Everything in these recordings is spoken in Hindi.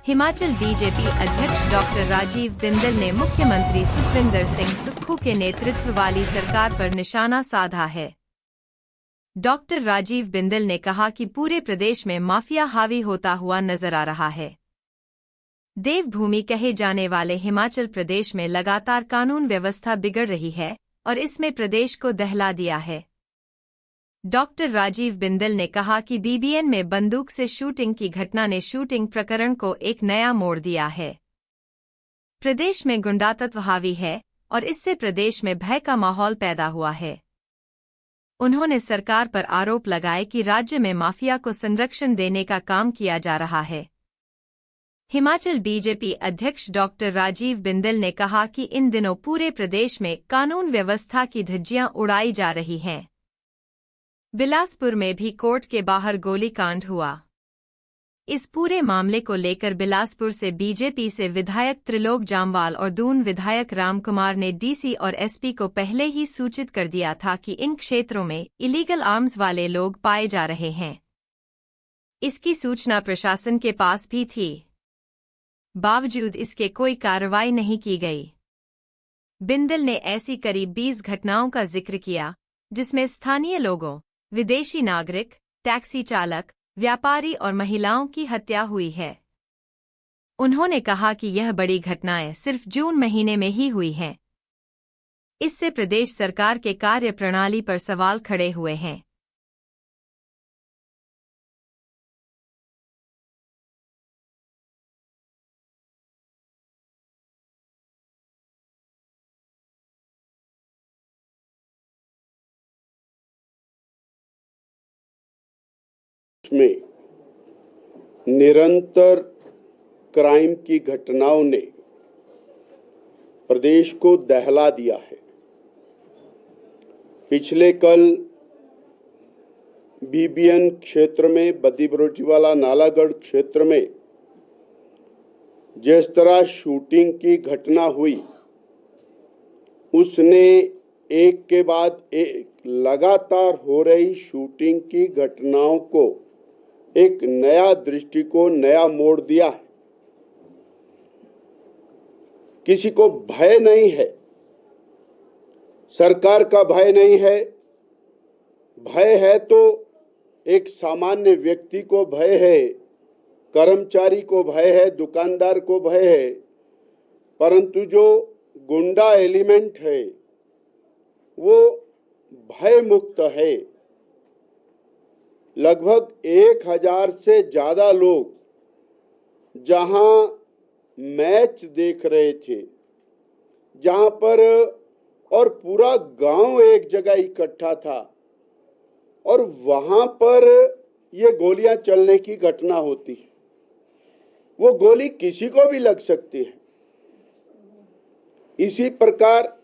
हिमाचल बीजेपी अध्यक्ष डॉक्टर राजीव बिंदल ने मुख्यमंत्री सुखविंदर सिंह सुक्खू के नेतृत्व वाली सरकार पर निशाना साधा है। डॉक्टर राजीव बिंदल ने कहा कि पूरे प्रदेश में माफिया हावी होता हुआ नजर आ रहा है। देवभूमि कहे जाने वाले हिमाचल प्रदेश में लगातार कानून व्यवस्था बिगड़ रही है और इसमें प्रदेश को दहला दिया है। डॉक्टर राजीव बिंदल ने कहा कि बीबीएन में बंदूक से शूटिंग की घटना ने शूटिंग प्रकरण को एक नया मोड़ दिया है। प्रदेश में गुंडातत्व हावी है और इससे प्रदेश में भय का माहौल पैदा हुआ है। उन्होंने सरकार पर आरोप लगाए कि राज्य में माफिया को संरक्षण देने का काम किया जा रहा है। हिमाचल बीजेपी अध्यक्ष डॉक्टर राजीव बिंदल ने कहा कि इन दिनों पूरे प्रदेश में कानून व्यवस्था की धज्जियां उड़ाई जा रही हैं। बिलासपुर में भी कोर्ट के बाहर गोलीकांड हुआ। इस पूरे मामले को लेकर बिलासपुर से बीजेपी से विधायक त्रिलोक जामवाल और दून विधायक रामकुमार ने डीसी और एसपी को पहले ही सूचित कर दिया था कि इन क्षेत्रों में इलीगल आर्म्स वाले लोग पाए जा रहे हैं। इसकी सूचना प्रशासन के पास भी थी, बावजूद इसके कोई कार्रवाई नहीं की गई। बिंदल ने ऐसी करीब 20 घटनाओं का जिक्र किया जिसमें स्थानीय लोगों, विदेशी नागरिक, टैक्सी चालक, व्यापारी और महिलाओं की हत्या हुई है। उन्होंने कहा कि यह बड़ी घटनाएं सिर्फ जून महीने में ही हुई हैं। इससे प्रदेश सरकार के कार्यप्रणाली पर सवाल खड़े हुए हैं। में निरंतर क्राइम की घटनाओं ने प्रदेश को दहला दिया है। पिछले कल बीबीएन क्षेत्र में, बद्दी-बरोटीवाला नालागढ़ क्षेत्र में जिस तरह शूटिंग की घटना हुई, उसने एक के बाद एक लगातार हो रही शूटिंग की घटनाओं को एक नया दृष्टिकोण, नया मोड़ दिया है। किसी को भय नहीं है, सरकार का भय नहीं है। भय है तो एक सामान्य व्यक्ति को भय है, कर्मचारी को भय है, दुकानदार को भय है, परंतु जो गुंडा एलिमेंट है वो भय मुक्त है। लगभग 1000 से ज्यादा लोग जहां मैच देख रहे थे, जहां पर, और पूरा गांव एक जगह इकट्ठा था और वहां पर ये गोलियां चलने की घटना होती है। वो गोली किसी को भी लग सकती है। इसी प्रकार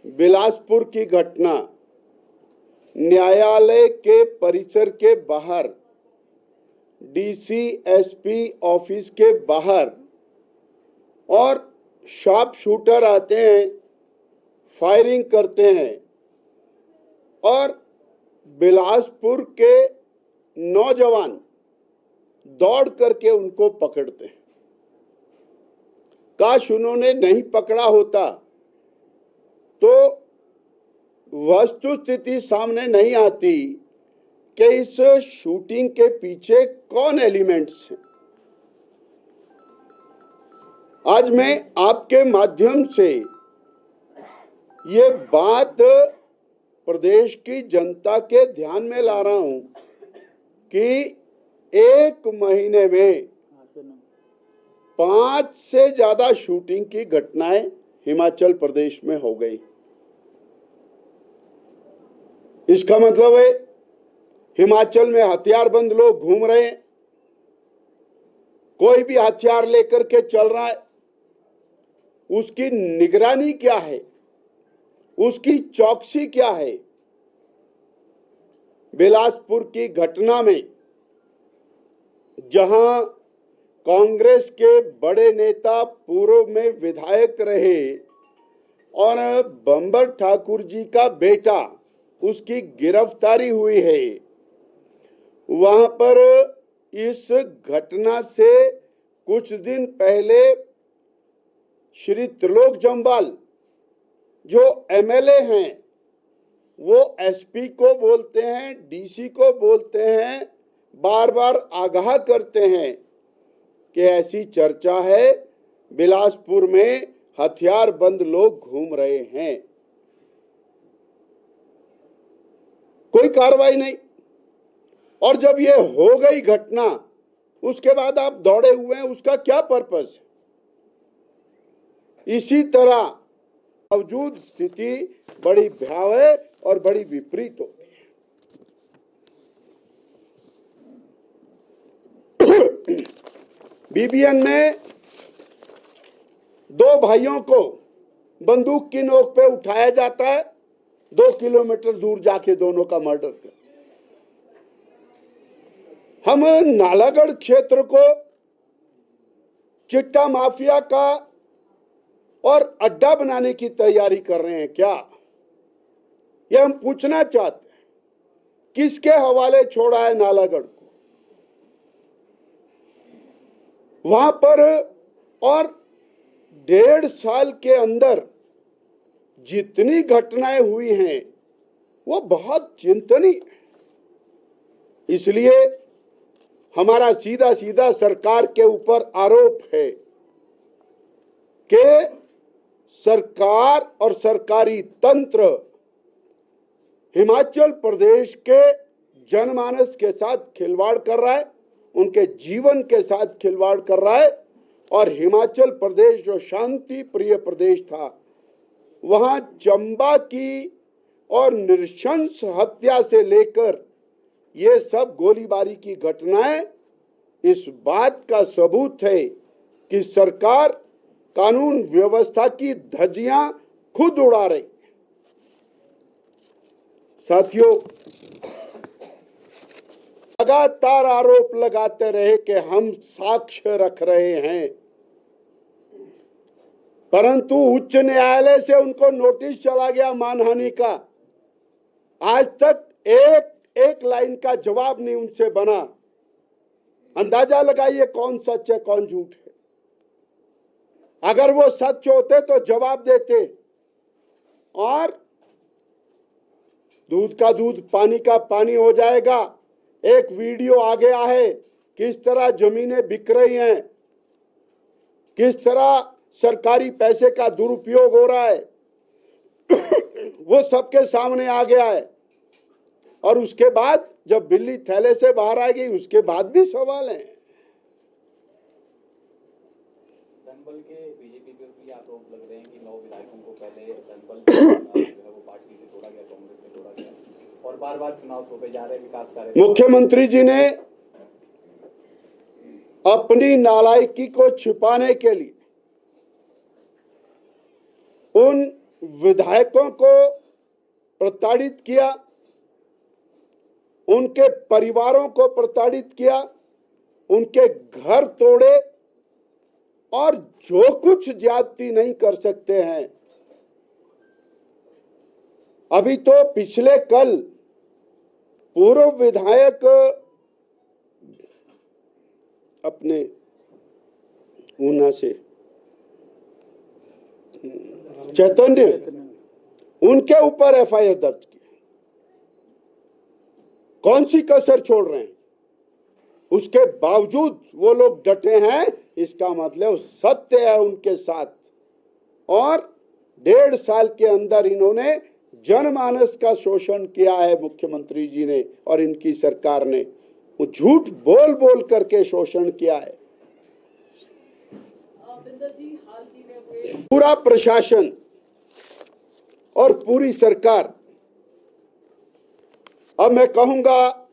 बिलासपुर की घटना न्यायालय के परिसर के बाहर, डीसी एसपी ऑफिस के बाहर, और शार्प शूटर आते हैं, फायरिंग करते हैं और बिलासपुर के नौजवान दौड़ करके उनको पकड़ते हैं। काश उन्होंने नहीं पकड़ा होता तो वस्तुस्थिति सामने नहीं आती कि इस शूटिंग के पीछे कौन एलिमेंट्स हैं। आज मैं आपके माध्यम से ये बात प्रदेश की जनता के ध्यान में ला रहा हूं कि एक महीने में 5 से ज्यादा शूटिंग की घटनाएं हिमाचल प्रदेश में हो गई। इसका मतलब है हिमाचल में हथियारबंद लोग घूम रहे हैं। कोई भी हथियार लेकर के चल रहा है, उसकी निगरानी क्या है, उसकी चौकसी क्या है। बिलासपुर की घटना में जहां कांग्रेस के बड़े नेता पूर्व में विधायक रहे और बंबर ठाकुर जी का बेटा, उसकी गिरफ्तारी हुई है, वहां पर इस घटना से कुछ दिन पहले श्री त्रिलोक जम्वाल जो एमएलए हैं, वो एसपी को बोलते हैं, डीसी को बोलते हैं, बार बार आगाह करते हैं कि ऐसी चर्चा है बिलासपुर में हथियार बंद लोग घूम रहे हैं। कोई कार्रवाई नहीं। और जब ये हो गई घटना, उसके बाद आप दौड़े हुए हैं, उसका क्या पर्पस है? इसी तरह मौजूद स्थिति बड़ी भयावह और बड़ी विपरीत हो गई है। बीबीएन में दो भाइयों को बंदूक की नोक पे उठाया जाता है, 2 किलोमीटर दूर जाके दोनों का मर्डर कर। हम नालागढ़ क्षेत्र को चिट्टा माफिया का और अड्डा बनाने की तैयारी कर रहे हैं क्या? ये हम पूछना चाहते हैं। किसके हवाले छोड़ा है नालागढ़ को? वहां पर और 1.5 साल के अंदर जितनी घटनाएं हुई हैं वो बहुत चिंतनीय है। इसलिए हमारा सीधा सीधा सरकार के ऊपर आरोप है कि सरकार और सरकारी तंत्र हिमाचल प्रदेश के जनमानस के साथ खिलवाड़ कर रहा है, उनके जीवन के साथ खिलवाड़ कर रहा है। और हिमाचल प्रदेश जो शांति प्रिय प्रदेश था, वहां चंबा की और नृशंस हत्या से लेकर ये सब गोलीबारी की घटनाएं इस बात का सबूत है कि सरकार कानून व्यवस्था की धज्जियां खुद उड़ा रही। साथियों, लगातार आरोप लगाते रहे कि हम साक्ष्य रख रहे हैं, परंतु उच्च न्यायालय से उनको नोटिस चला गया मानहानि का। आज तक एक लाइन का जवाब नहीं उनसे बना। अंदाजा लगाइए कौन सच है कौन झूठ है। अगर वो सच होते तो जवाब देते, और दूध का दूध पानी का पानी हो जाएगा। एक वीडियो आ गया है किस तरह जमीनें बिक रही हैं, किस तरह सरकारी पैसे का दुरुपयोग हो रहा है, वो सबके सामने आ गया है। और उसके बाद जब बिल्ली थैले से बाहर आएगी, उसके बाद भी सवाल है। दंबल के बीजेपी पे भी आरोप लग रहे हैं कि 9 विधायकों को पहले दंबल जो है वो पार्टी से तोड़ा गया, कांग्रेस से तोड़ा गया, और बार बार चुनाव थोपे जा रहे हैं विकास कार्य। मुख्यमंत्री जी ने अपनी नालायकी को छिपाने के लिए उन विधायकों को प्रताड़ित किया, उनके परिवारों को प्रताड़ित किया, उनके घर तोड़े, और जो कुछ ज्यादती नहीं कर सकते हैं। अभी तो पिछले कल पूर्व विधायक अपने ऊना से चैतन्य, उनके ऊपर एफआईआर दर्ज किया। कौन सी कसर छोड़ रहे हैं? उसके बावजूद वो लोग डटे हैं, इसका मतलब सत्य है उनके साथ। और 1.5 साल के अंदर इन्होंने जनमानस का शोषण किया है मुख्यमंत्री जी ने और इनकी सरकार ने। वो झूठ बोल बोल करके शोषण किया है। पूरा प्रशासन और पूरी सरकार, अब मैं कहूंगा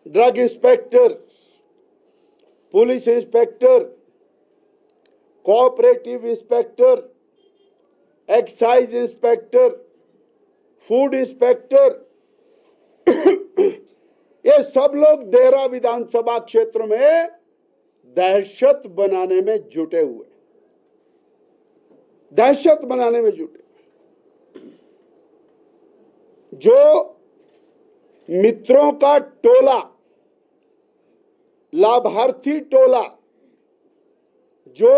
drug inspector, police inspector, cooperative inspector, excise inspector, food inspector, ये सब लोग देहरा विधानसभा क्षेत्र में दहशत बनाने में जुटे हुए, दहशत बनाने में जुटे। जो मित्रों का टोला, लाभार्थी टोला जो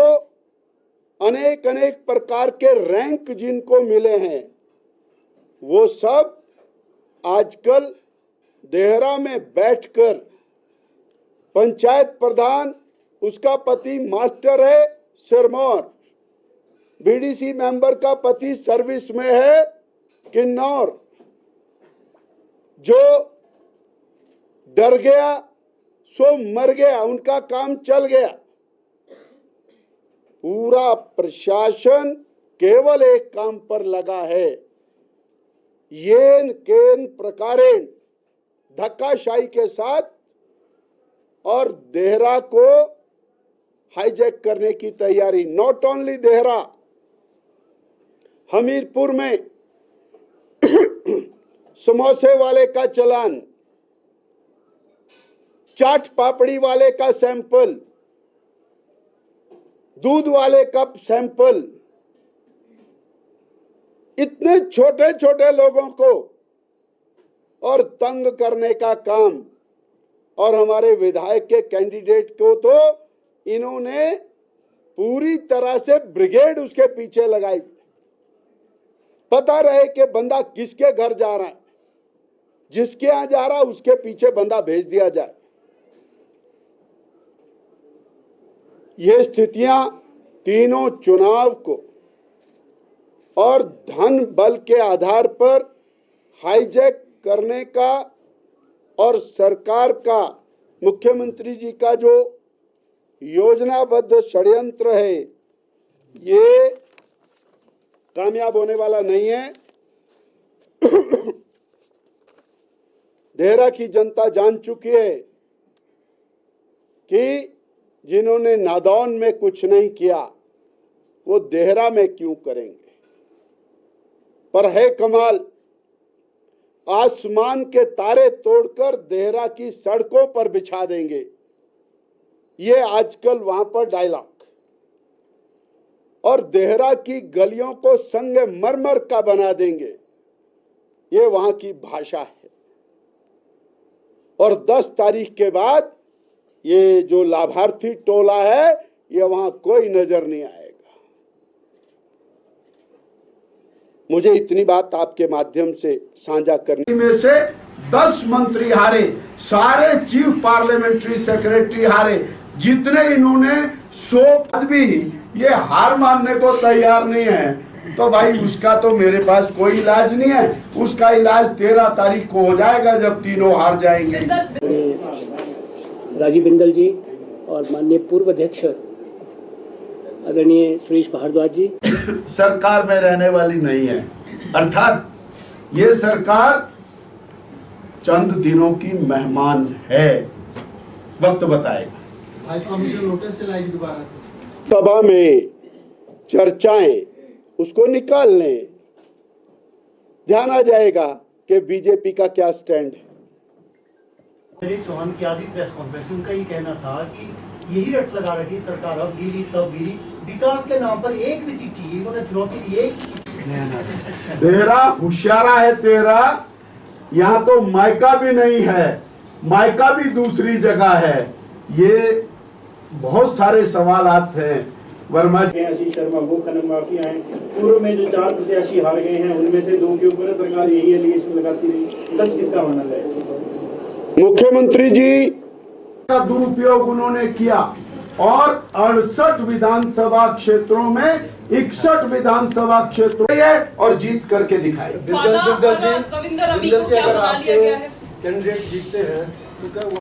अनेक अनेक प्रकार के रैंक जिनको मिले हैं, वो सब आजकल देहरा में बैठकर पंचायत प्रधान, उसका पति मास्टर है सिरमौर, बीडीसी मेंबर का पति सर्विस में है किन्नौर, जो डर गया सो मर गया, उनका काम चल गया। पूरा प्रशासन केवल एक काम पर लगा है, येन केन प्रकारेण धक्काशाही के साथ और देहरा को हाईजैक करने की तैयारी। नॉट ओनली देहरा, हमीरपुर में समोसे वाले का चालान, चाट पापड़ी वाले का सैंपल, दूध वाले का सैंपल, इतने छोटे छोटे लोगों को और तंग करने का काम। और हमारे विधायक के कैंडिडेट को तो इन्होंने पूरी तरह से ब्रिगेड उसके पीछे लगाई, पता रहे कि बंदा किसके घर जा रहा है, जिसके यहां जा रहा है उसके पीछे बंदा भेज दिया जाए। ये स्थितियां तीनों चुनाव को और धन बल के आधार पर हाईजैक करने का और सरकार का, मुख्यमंत्री जी का जो योजनाबद्ध षड्यंत्र है, ये कामयाब होने वाला नहीं है। देहरा की जनता जान चुकी है कि जिन्होंने नादौन में कुछ नहीं किया वो देहरा में क्यों करेंगे। पर है कमाल, आसमान के तारे तोड़कर देहरा की सड़कों पर बिछा देंगे, ये आजकल वहां पर डायलॉग। और देहरा की गलियों को संगे मरमर का बना देंगे, ये वहां की भाषा है। और 10 तारीख के बाद ये जो लाभार्थी टोला है, ये वहां कोई नजर नहीं आएगा। मुझे इतनी बात आपके माध्यम से साझा करने में से 10 मंत्री हारे, सारे चीफ पार्लियामेंट्री सेक्रेटरी हारे, जितने इन्होंने 100 पद भी ये हार मानने को तैयार नहीं है, तो भाई उसका तो मेरे पास कोई इलाज नहीं है। उसका इलाज 13 तारीख को हो जाएगा जब तीनों हार जाएंगे। राजीव बिंदल जी और माननीय पूर्व अध्यक्ष आदरणीय सुरेश भारद्वाज जी सरकार में रहने वाली नहीं है, अर्थात ये सरकार चंद दिनों की मेहमान है। वक्त बताएगा। आज कमीशन नोटिस चलाएगी दोबारा से। सभा में चर्चाएं उसको निकाल लें, ध्यान आ जाएगा कि बीजेपी का क्या स्टैंड है। चौहान की आधी प्रेस कॉन्फ्रेंस, उनका ये कहना था कि यही रट लगा रखी सरकार, अब गिरी तब गिरी, विकास के नाम पर एक भी चिट्ठी उन्होंने चुनौती दी, एक तेरा होशियारा है तेरा, यहाँ तो मायका भी नहीं है, मायका भी दूसरी जगह है। ये बहुत सारे सवाल हैं। वर्मा जी, आशीष शर्मा वो कदम माफिया हैं। पूर्व में जो 4 प्रत्याशी हार गए हैं उनमें से 2 के ऊपर सरकार यही एलिगेशन लगाती रही, सच किसका मानना है? मुख्यमंत्री जी का दुरुपयोग उन्होंने किया और 68 विधानसभा क्षेत्रों में 61 विधानसभा क्षेत्रों है और जीत करके दिखाई। बिंदल जी, अगर आपके कैंडिडेट जीतते हैं तो क्या